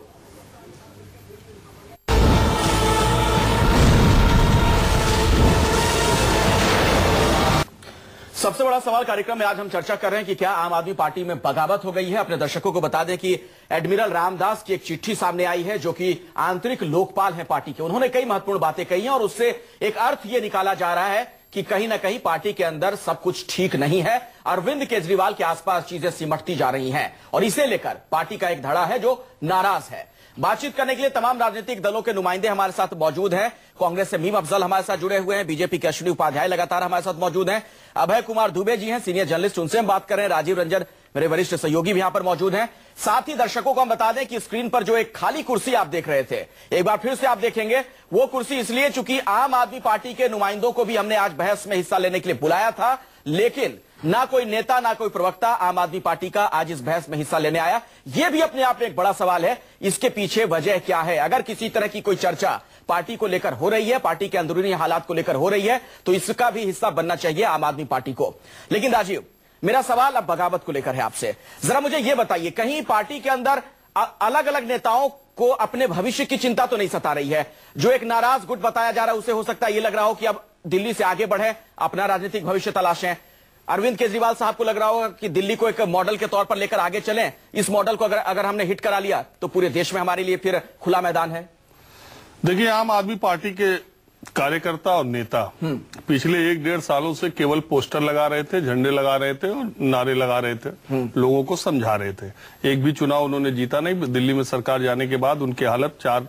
सबसे बड़ा सवाल कार्यक्रम में आज हम चर्चा कर रहे हैं कि क्या आम आदमी पार्टी में बगावत हो गई है। अपने दर्शकों को बता दें कि एडमिरल रामदास की एक चिट्ठी सामने आई है जो कि आंतरिक लोकपाल है पार्टी के। उन्होंने कई महत्वपूर्ण बातें कही हैं और उससे एक अर्थ यह निकाला जा रहा है कि कहीं ना कहीं पार्टी के अंदर सब कुछ ठीक नहीं है, अरविंद केजरीवाल के आसपास चीजें सिमटती जा रही हैं और इसे लेकर पार्टी का एक धड़ा है जो नाराज है। बातचीत करने के लिए तमाम राजनीतिक दलों के नुमाइंदे हमारे साथ मौजूद हैं। कांग्रेस से मीम अफजल हमारे साथ जुड़े हुए हैं, बीजेपी के अश्विनी उपाध्याय लगातार हमारे साथ मौजूद हैं, अभय कुमार दुबे जी हैं सीनियर जर्नलिस्ट, उनसे हम बात कर रहे हैं, राजीव रंजन मेरे वरिष्ठ सहयोगी भी यहां पर मौजूद हैं। साथ ही दर्शकों को हम बता दें कि स्क्रीन पर जो एक खाली कुर्सी आप देख रहे थे, एक बार फिर से आप देखेंगे, वो कुर्सी इसलिए चूंकि आम आदमी पार्टी के नुमाइंदों को भी हमने आज बहस में हिस्सा लेने के लिए बुलाया था, लेकिन ना कोई नेता ना कोई प्रवक्ता आम आदमी पार्टी का आज इस बहस में हिस्सा लेने आया। यह भी अपने आप में एक बड़ा सवाल है, इसके पीछे वजह क्या है? अगर किसी तरह की कोई चर्चा पार्टी को लेकर हो रही है, पार्टी के अंदरूनी हालात को लेकर हो रही है, तो इसका भी हिस्सा बनना चाहिए आम आदमी पार्टी को। लेकिन राजीव, मेरा सवाल अब बगावत को लेकर है आपसे। जरा मुझे यह बताइए, कहीं पार्टी के अंदर अलग अलग नेताओं को अपने भविष्य की चिंता तो नहीं सता रही है? जो एक नाराज गुट बताया जा रहा है, उसे हो सकता है यह लग रहा हो कि अब दिल्ली से आगे बढ़े, अपना राजनीतिक भविष्य तलाशें। अरविंद केजरीवाल साहब को लग रहा होगा कि दिल्ली को एक मॉडल के तौर पर लेकर आगे चलें। इस मॉडल को अगर हमने हिट करा लिया तो पूरे देश में हमारे लिए फिर खुला मैदान है। देखिए, आम आदमी पार्टी के कार्यकर्ता और नेता पिछले 1-1.5 सालों से केवल पोस्टर लगा रहे थे, झंडे लगा रहे थे और नारे लगा रहे थे, लोगों को समझा रहे थे। एक भी चुनाव उन्होंने जीता नहीं। दिल्ली में सरकार जाने के बाद उनकी हालत 4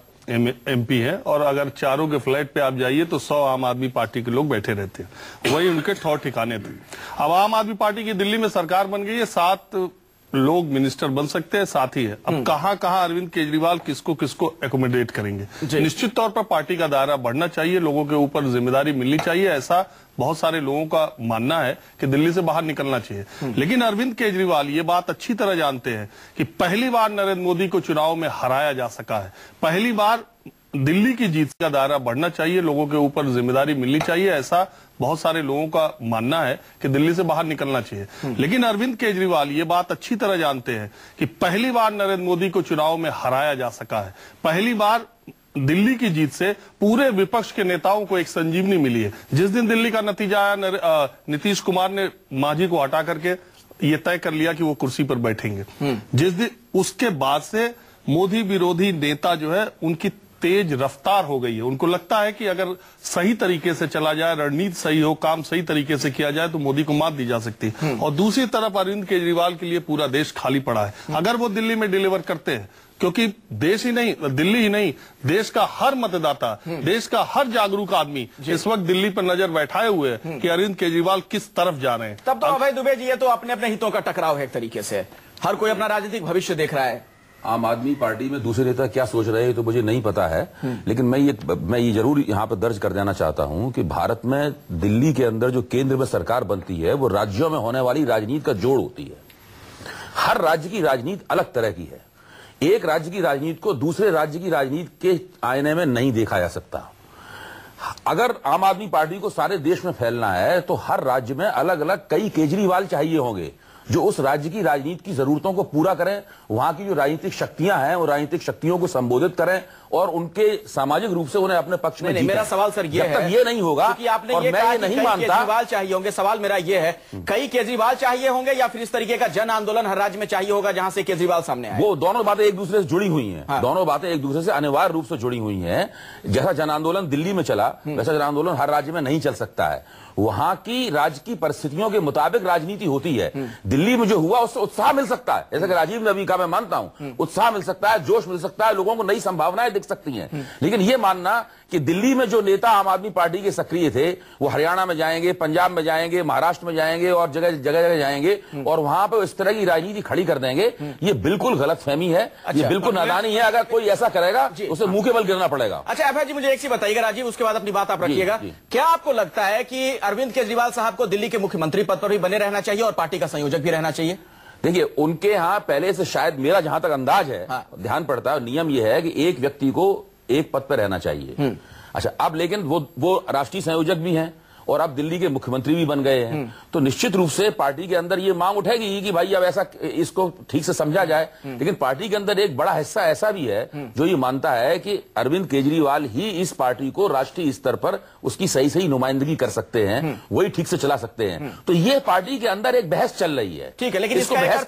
MP है और अगर चारों के फ्लैट पे आप जाइए तो 100 आम आदमी पार्टी के लोग बैठे रहते हैं। वही उनके ठौर ठिकाने थे। अब आम आदमी पार्टी की दिल्ली में सरकार बन गई है, 7 लोग मिनिस्टर बन सकते हैं, साथ ही है। अब कहां अरविंद केजरीवाल किसको किसको एकोमोडेट करेंगे। निश्चित तौर पर पार्टी का दायरा बढ़ना चाहिए, लोगों के ऊपर जिम्मेदारी मिलनी चाहिए, ऐसा बहुत सारे लोगों का मानना है कि दिल्ली से बाहर निकलना चाहिए। लेकिन अरविंद केजरीवाल ये बात अच्छी तरह जानते हैं कि पहली बार नरेंद्र मोदी को चुनाव में हराया जा सका है। पहली बार दिल्ली की जीत का दायरा बढ़ना चाहिए, लोगों के ऊपर जिम्मेदारी मिलनी चाहिए, ऐसा बहुत सारे लोगों का मानना है कि दिल्ली से बाहर निकलना चाहिए। लेकिन अरविंद केजरीवाल ये बात अच्छी तरह जानते हैं कि पहली बार नरेंद्र मोदी को चुनाव में हराया जा सका है। पहली बार दिल्ली की जीत से पूरे विपक्ष के नेताओं को एक संजीवनी मिली है। जिस दिन दिल्ली का नतीजा आया, नीतीश कुमार ने मांझी को हटा करके ये तय कर लिया कि वो कुर्सी पर बैठेंगे। जिस दिन उसके बाद से मोदी विरोधी नेता जो है उनकी तेज रफ्तार हो गई है। उनको लगता है कि अगर सही तरीके से चला जाए, रणनीति सही हो, काम सही तरीके से किया जाए तो मोदी को मात दी जा सकती है। और दूसरी तरफ अरविंद केजरीवाल के लिए पूरा देश खाली पड़ा है। अगर वो दिल्ली में डिलीवर करते हैं, क्योंकि देश ही नहीं, दिल्ली ही नहीं, देश का हर मतदाता, देश का हर जागरूक आदमी इस वक्त दिल्ली पर नजर बैठाए हुए है कि अरविंद केजरीवाल किस तरफ जा रहे हैं। तब तो अभय दुबे जी, ये तो अपने अपने हितों का टकराव है एक तरीके से। हर कोई अपना राजनीतिक भविष्य देख रहा है। आम आदमी पार्टी में दूसरे नेता क्या सोच रहे हैं तो मुझे नहीं पता है, लेकिन मैं ये जरूर यहाँ पर दर्ज कर देना चाहता हूँ कि भारत में दिल्ली के अंदर जो केंद्र में सरकार बनती है वो राज्यों में होने वाली राजनीति का जोड़ होती है। हर राज्य की राजनीति अलग तरह की है। एक राज्य की राजनीति को दूसरे राज्य की राजनीति के आईने में नहीं देखा जा सकता। अगर आम आदमी पार्टी को सारे देश में फैलना है तो हर राज्य में अलग अलग कई केजरीवाल चाहिए होंगे जो उस राज्य की राजनीति की जरूरतों को पूरा करें, वहां की जो राजनीतिक शक्तियां हैं वो राजनीतिक शक्तियों को संबोधित करें और उनके सामाजिक रूप से उन्हें अपने पक्ष में। मेरा सवाल सर ये है, ये नहीं होगा क्योंकि आपने और ये मैं कहा ये कि नहीं कई मानता केजरीवाल चाहिए होंगे। सवाल मेरा ये है, कई केजरीवाल चाहिए होंगे या फिर इस तरीके का जन आंदोलन हर राज्य में चाहिए होगा जहां से केजरीवाल सामने आए? वो दोनों बातें एक दूसरे से जुड़ी हुई हैं। हाँ। दोनों बातें एक दूसरे से अनिवार्य रूप से जुड़ी हुई हैं। जैसा जन आंदोलन दिल्ली में चला वैसा जन आंदोलन हर राज्य में नहीं चल सकता है। वहां की राज्य की परिस्थितियों के मुताबिक राजनीति होती है। दिल्ली में जो हुआ उससे उत्साह मिल सकता है, जैसे कि राजीव ने अभी कहा, मैं मानता हूं, उत्साह मिल सकता है, जोश मिल सकता है, लोगों को नई संभावनाएं दिख सकती हैं। लेकिन यह मानना कि दिल्ली में जो नेता आम आदमी पार्टी के सक्रिय थे वो हरियाणा में जाएंगे, पंजाब में जाएंगे, महाराष्ट्र में जाएंगे और जगह जगह जाएंगे और वहां पर इस तरह की राजनीति खड़ी कर देंगे, ये बिल्कुल गलतफहमी है। ये बिल्कुल नादानी है। अगर कोई ऐसा करेगा उसे मुंह के बल गिरना पड़ेगा। अच्छा अभय जी, मुझे एक चीज बताइएगा, राजीव उसके बाद अपनी बात आप रखिएगा। क्या आपको लगता है कि अरविंद केजरीवाल साहब को दिल्ली के मुख्यमंत्री पद पर भी बने रहना चाहिए और पार्टी का संयोजक भी रहना चाहिए? देखिए, उनके यहां पहले से शायद मेरा जहां तक अंदाज है, ध्यान पड़ता है, नियम यह है कि एक व्यक्ति को एक पद पर रहना चाहिए। अच्छा, अब लेकिन वो राष्ट्रीय संयोजक भी हैं और अब दिल्ली के मुख्यमंत्री भी बन गए हैं, तो निश्चित रूप से पार्टी के अंदर ये मांग उठेगी कि भाई अब ऐसा इसको ठीक से समझा जाए। लेकिन पार्टी के अंदर एक बड़ा हिस्सा ऐसा भी है जो ये मानता है कि अरविंद केजरीवाल ही इस पार्टी को राष्ट्रीय स्तर पर उसकी सही सही नुमाइंदगी कर सकते हैं, वही ठीक से चला सकते हैं। तो ये पार्टी के अंदर एक बहस चल रही है। ठीक है, लेकिन इसको बहस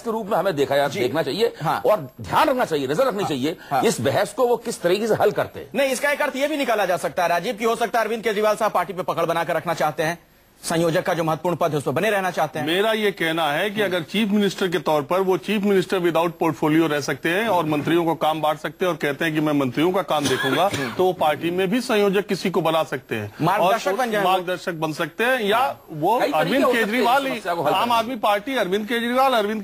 के रूप में हमें देखना चाहिए और ध्यान रखना चाहिए, नजर रखनी चाहिए इस बहस को वो किस तरीके से हल करते हैं। नहीं, इसका एक अर्थ यह भी निकाला जा सकता है राजीव, की हो सकता है अरविंद केजरीवाल साहब पार्टी पे पकड़ बनाकर रखना चाहते हैं, संयोजक का जो महत्वपूर्ण पद है उस पर बने रहना चाहते हैं। मेरा ये कहना है कि अगर चीफ मिनिस्टर के तौर पर वो चीफ मिनिस्टर विदाउट पोर्टफोलियो रह सकते हैं और मंत्रियों को काम बांट सकते हैं और कहते हैं कि मैं मंत्रियों का काम देखूंगा, तो वो पार्टी में भी संयोजक किसी को बना सकते हैं, मार्गदर्शक बन सकते हैं, या वो अरविंद केजरीवाल ही आम आदमी पार्टी, अरविंद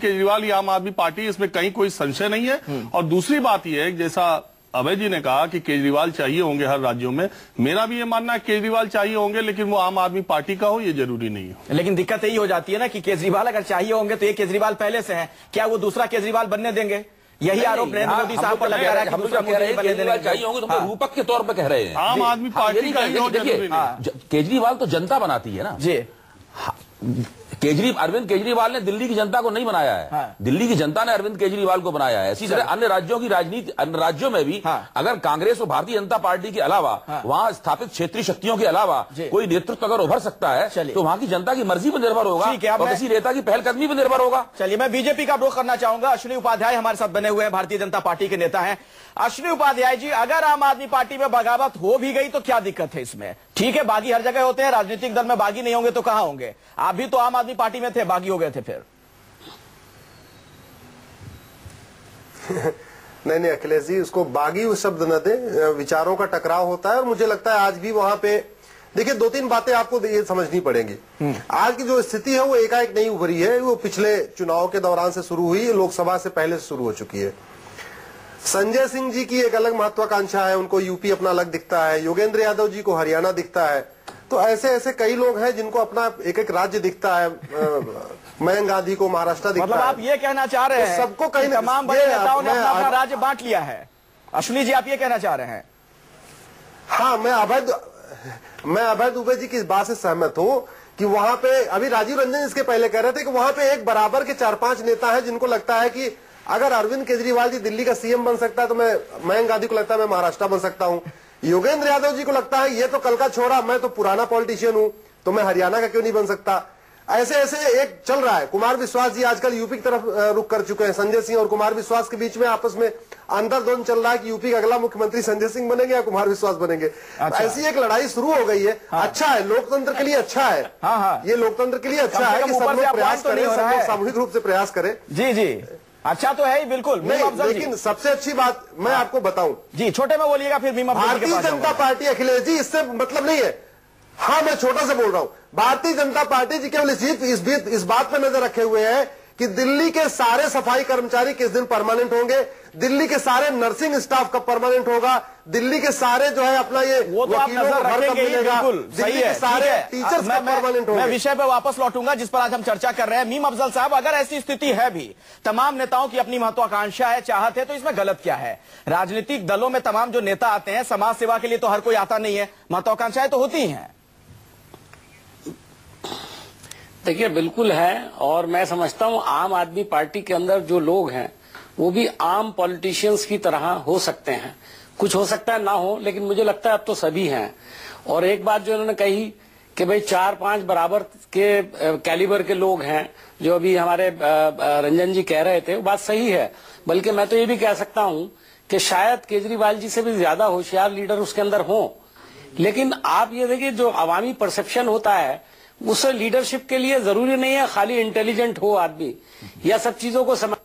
केजरीवाल ही आम आदमी पार्टी, इसमें कहीं कोई संशय नहीं है। और दूसरी बात यह है, जैसा अभय जी ने कहा कि केजरीवाल चाहिए होंगे हर राज्यों में, मेरा भी ये मानना है केजरीवाल चाहिए होंगे, लेकिन वो आम आदमी पार्टी का हो ये जरूरी नहीं है। लेकिन दिक्कत यही हो जाती है ना कि केजरीवाल अगर चाहिए होंगे तो ये केजरीवाल पहले से है, क्या वो दूसरा केजरीवाल बनने देंगे? यही आरोप नरेंद्र मोदी साहब पर लगा रहा है। चाहिए होंगे तो रूपक के तौर पर कह रहे हैं, आम आदमी पार्टी का। केजरीवाल तो जनता बनाती है ना जी। अरविंद केजरीवाल ने दिल्ली की जनता को नहीं बनाया है। हाँ। दिल्ली की जनता ने अरविंद केजरीवाल को बनाया है। इसी तरह अन्य राज्यों की राजनीति, अन्य राज्यों में भी अगर कांग्रेस और भारतीय जनता पार्टी के अलावा वहां स्थापित क्षेत्रीय शक्तियों के अलावा कोई नेतृत्व अगर उभर सकता है तो वहां की जनता की मर्जी पर निर्भर होगा और किसी नेता की पहलकदमी पर निर्भर होगा। चलिए, मैं बीजेपी का रुख करना चाहूंगा। अश्विनी उपाध्याय हमारे साथ बने हुए हैं, भारतीय जनता पार्टी के नेता हैं। अश्विनी उपाध्याय जी, अगर आम आदमी पार्टी में बगावत हो भी गई तो क्या दिक्कत है इसमें? ठीक है, बागी हर जगह होते हैं, राजनीतिक दल में बागी नहीं होंगे तो कहां होंगे? आप भी तो आम आदमी पार्टी में थे, बागी हो गए थे फिर। नहीं अखिलेश जी, उसको बागी उस शब्द न दे, विचारों का टकराव होता है और मुझे लगता है आज भी वहां पे देखिए 2-3 बातें आपको ये समझनी पड़ेंगी। आज की जो स्थिति है वो एकाएक नहीं उभरी है, वो पिछले चुनाव के दौरान से शुरू हुई, लोकसभा से पहले से शुरू हो चुकी है। संजय सिंह जी की एक अलग महत्वाकांक्षा है, उनको यूपी अपना अलग दिखता है, योगेंद्र यादव जी को हरियाणा दिखता है, तो ऐसे ऐसे कई लोग हैं जिनको अपना एक एक राज्य दिखता है। मयंक गांधी को महाराष्ट्र दिखता मतलब है। आप ये कहना चाह रहे हैं सबको कहीं तमाम बड़े नेताओं ने अपना राज्य बांट लिया है? अश्विनी जी, आप ये कहना चाह रहे हैं? हाँ, मैं अभय दुबे जी की इस बात से सहमत हूं कि वहां पे अभी राजीव रंजन इसके पहले कह रहे थे कि वहां पे एक बराबर के 4-5 नेता हैं जिनको लगता है कि अगर अरविंद केजरीवाल जी दिल्ली का सीएम बन सकता है तो मैं, मयंक गांधी को लगता है मैं महाराष्ट्र बन सकता हूं, योगेंद्र यादव जी को लगता है ये तो कल का छोरा, मैं तो पुराना पॉलिटिशियन हूं तो मैं हरियाणा का क्यों नहीं बन सकता। ऐसे ऐसे एक चल रहा है। कुमार विश्वास जी आजकल यूपी की तरफ रुख कर चुके हैं। संजय सिंह और कुमार विश्वास के बीच में आपस में अंतर्द्वंद चल रहा है कि यूपी का अगला मुख्यमंत्री संजय सिंह बनेंगे या कुमार विश्वास बनेंगे। अच्छा। ऐसी एक लड़ाई शुरू हो गई है। हाँ। अच्छा है, लोकतंत्र के लिए अच्छा है। हाँ। ये लोकतंत्र के लिए अच्छा है कि सब लोग प्रयास करें, सब लोग सामूहिक रूप से प्रयास करें। जी, अच्छा तो है ही, बिल्कुल। लेकिन सबसे अच्छी बात मैं आपको बताऊं जी, छोटे में बोलिएगा फिर भारतीय जनता पार्टी, अखिलेश जी इससे मतलब नहीं है। हाँ, मैं छोटा से बोल रहा हूं। भारतीय जनता पार्टी जी केवल इस बात पर नजर रखे हुए हैं कि दिल्ली के सारे सफाई कर्मचारी किस दिन परमानेंट होंगे, दिल्ली के सारे नर्सिंग स्टाफ कब परमानेंट होगा, दिल्ली के सारे जो है अपना ये वो तो आप नजर रखेंगे ही, बिल्कुल दिल्ली के सारे टीचर्स कब परमानेंट होंगे। मैं विषय पे वापस लौटूंगा जिस पर आज हम चर्चा कर रहे हैं। मीम अफजल साहब, अगर ऐसी स्थिति है भी, तमाम नेताओं की अपनी महत्वाकांक्षा है, चाहत है, तो इसमें गलत क्या है? राजनीतिक दलों में तमाम जो नेता आते हैं, समाज सेवा के लिए तो हर कोई आता नहीं है, महत्वाकांक्षाएं तो होती हैं। देखिए, बिल्कुल है, और मैं समझता हूं आम आदमी पार्टी के अंदर जो लोग हैं वो भी आम पॉलिटिशियंस की तरह हो सकते हैं। कुछ हो सकता है ना हो, लेकिन मुझे लगता है अब तो सभी हैं। और एक बात जो इन्होंने कही कि भाई 4-5 बराबर के कैलिबर के लोग हैं, जो अभी हमारे रंजन जी कह रहे थे, वो बात सही है। बल्कि मैं तो ये भी कह सकता हूं कि शायद केजरीवाल जी से भी ज्यादा होशियार लीडर उसके अंदर हों। लेकिन आप ये देखिए, जो अवामी परसेप्शन होता है उस लीडरशिप के लिए जरूरी नहीं है खाली इंटेलिजेंट हो आदमी या सब चीजों को समझ।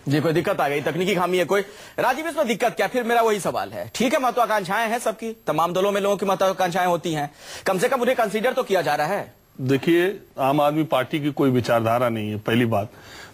जी, कोई दिक्कत आ गई, तकनीकी खामी है कोई? राजीव, इसमें दिक्कत क्या? फिर मेरा वही सवाल है। ठीक है, महत्वाकांक्षाएं हैं सबकी, तमाम दलों में लोगों की महत्वाकांक्षाएं होती हैं, कम से कम उन्हें कंसीडर तो किया जा रहा है। देखिए, आम आदमी पार्टी की कोई विचारधारा नहीं है। पहली बात,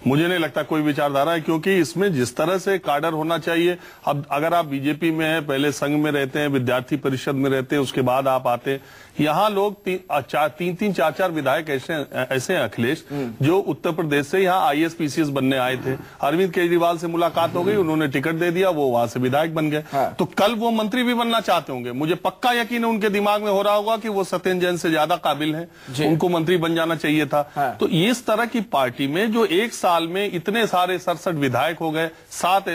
मुझे नहीं लगता कोई विचारधारा है, क्योंकि इसमें जिस तरह से काडर होना चाहिए, अब अगर आप बीजेपी में हैं, पहले संघ में रहते हैं, विद्यार्थी परिषद में रहते हैं, उसके बाद आप आते हैं, यहाँ लोग 3-4 विधायक ऐसे हैं अखिलेश, जो उत्तर प्रदेश से यहाँ IAS PCS बनने आए थे। अरविंद केजरीवाल से मुलाकात हो गई, उन्होंने टिकट दे दिया, वो वहां से विधायक बन गए। हाँ। तो कल वो मंत्री भी बनना चाहते होंगे। मुझे पक्का यकीन है उनके दिमाग में हो रहा होगा कि वो सत्येंद्र जैन से ज्यादा काबिल हैं, उनको मंत्री बन जाना चाहिए था। हाँ। तो इस तरह की पार्टी में जो एक साल में इतने सारे 67 विधायक हो गए, 7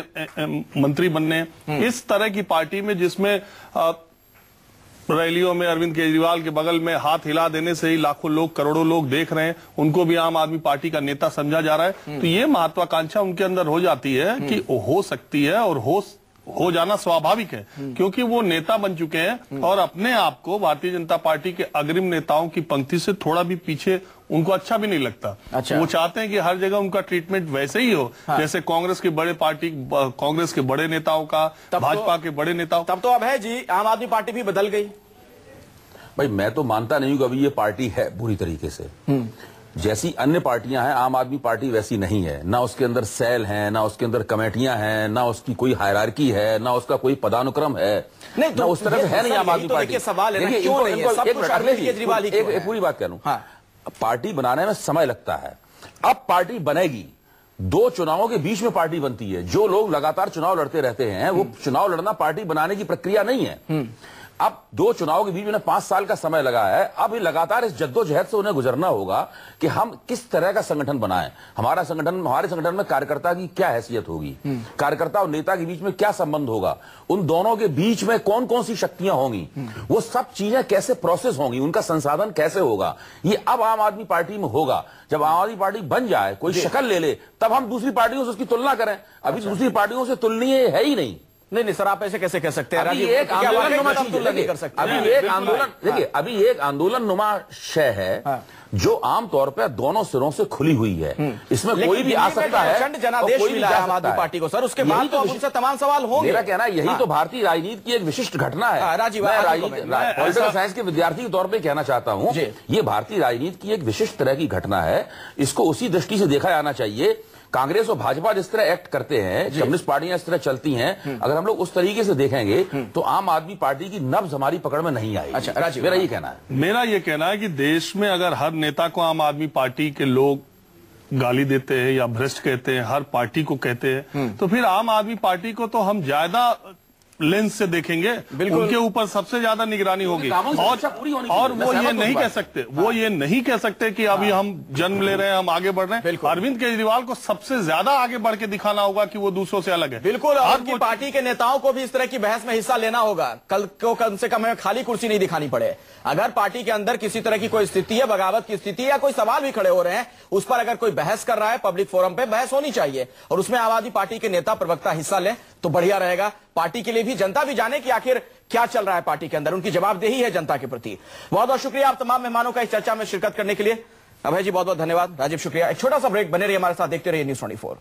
मंत्री बनने, इस तरह की पार्टी में जिसमें रैलियों में अरविंद केजरीवाल के बगल में हाथ हिला देने से ही लाखों लोग, करोड़ों लोग देख रहे हैं, उनको भी आम आदमी पार्टी का नेता समझा जा रहा है, तो ये महत्वाकांक्षा उनके अंदर हो जाती है कि हो सकती है, और हो जाना स्वाभाविक है, क्योंकि वो नेता बन चुके हैं और अपने आप को भारतीय जनता पार्टी के अग्रिम नेताओं की पंक्ति से थोड़ा भी पीछे उनको अच्छा भी नहीं लगता। अच्छा। वो चाहते हैं कि हर जगह उनका ट्रीटमेंट वैसे ही हो। हाँ। जैसे कांग्रेस के कांग्रेस के बड़े नेताओं का, भाजपा के बड़े नेताओं। तब तो अब है जी, आम आदमी पार्टी भी बदल गई। भाई, मैं तो मानता नहीं हूं कि अभी ये पार्टी है बुरी तरीके से। जैसी अन्य पार्टियां हैं, आम आदमी पार्टी वैसी नहीं है। ना उसके अंदर सेल हैं, ना उसके अंदर कमेटियां हैं, ना उसकी कोई हायरार्की है, ना उसका कोई पदानुक्रम है, नहीं ना उस तरह से है नहीं आम आदमी पार्टी। सवाल है, क्यों नहीं है? सब कुछ अरविंद केजरीवाल ही एक पूरी बात कह लूं। पार्टी बनाने में समय लगता है। अब पार्टी बनेगी, 2 चुनावों के बीच में पार्टी बनती है। जो लोग लगातार चुनाव लड़ते रहते हैं, वो चुनाव लड़ना पार्टी बनाने की प्रक्रिया नहीं है। अब 2 चुनाव के बीच में 5 साल का समय लगा है। अब ये लगातार इस जद्दोजहद से उन्हें गुजरना होगा कि हम किस तरह का संगठन बनाएं। हमारे संगठन में कार्यकर्ता की क्या हैसियत होगी, कार्यकर्ता और नेता के बीच में क्या संबंध होगा, उन दोनों के बीच में कौन कौन सी शक्तियां होंगी, वो सब चीजें कैसे प्रोसेस होंगी, उनका संसाधन कैसे होगा, ये अब आम आदमी पार्टी में होगा। जब आम आदमी पार्टी बन जाए, कोई शक्ल ले ले, तब हम दूसरी पार्टियों से उसकी तुलना करें। अभी दूसरी पार्टियों से तुलनीय है ही नहीं। नहीं सर, आप ऐसे कैसे कह सकते हैं? अभी एक आंदोलन नुमा नहीं कर सकते। अभी एक आंदोलन देखिए, अभी एक आंदोलन नुमा शय है जो आमतौर पर दोनों सिरों से खुली हुई है। इसमें कोई भी आ सकता है, प्रचंड जनादेश मिला है आम आदमी पार्टी को सर, उसके बाद तो उनसे तमाम सवाल होंगे। मेरा कहना है यही तो भारतीय राजनीति की एक विशिष्ट घटना है। राजीव, पॉलिटिकल साइंस के विद्यार्थी के तौर पर कहना चाहता हूं, ये भारतीय राजनीति की एक विशिष्ट तरह की घटना है। इसको उसी दृष्टि से देखा जाना चाहिए। कांग्रेस और भाजपा जिस तरह एक्ट करते हैं, कम्युनिस्ट पार्टियां इस तरह चलती हैं, अगर हम लोग उस तरीके से देखेंगे तो आम आदमी पार्टी की नब्ज हमारी पकड़ में नहीं आएगी। अच्छा राजीव, मेरा ये कहना है। मेरा ये कहना है कि देश में अगर हर नेता को आम आदमी पार्टी के लोग गाली देते हैं या भ्रष्ट कहते हैं, हर पार्टी को कहते हैं, तो फिर आम आदमी पार्टी को तो हम ज्यादा लेंस से देखेंगे, उनके ऊपर सबसे ज्यादा निगरानी होगी। और वो ये नहीं कह सकते, वो ये नहीं कह सकते कि अभी हम जन्म ले रहे हैं, हम आगे बढ़ रहे हैं। अरविंद केजरीवाल को सबसे ज्यादा आगे बढ़ के दिखाना होगा कि वो दूसरों से अलग है। बिल्कुल, और उनकी पार्टी के नेताओं को भी इस तरह की बहस में हिस्सा लेना होगा। कल को कम से कम हमें खाली कुर्सी नहीं दिखानी पड़े। अगर पार्टी के अंदर किसी तरह की कोई स्थिति है, बगावत की स्थिति या कोई सवाल भी खड़े हो रहे हैं, उस पर अगर कोई बहस कर रहा है पब्लिक फोरम पे, बहस होनी चाहिए और उसमें आम आदमी पार्टी के नेता प्रवक्ता हिस्सा लें तो बढ़िया रहेगा। पार्टी के लिए भी, जनता भी जाने कि आखिर क्या चल रहा है पार्टी के अंदर, उनकी जवाबदेही है जनता के प्रति। बहुत बहुत शुक्रिया आप तमाम मेहमानों का इस चर्चा में शिरकत करने के लिए। अभय जी बहुत बहुत धन्यवाद, राजीव शुक्रिया। एक छोटा सा ब्रेक, बने रहिए हमारे साथ, देखते रहिए न्यूज़ 24।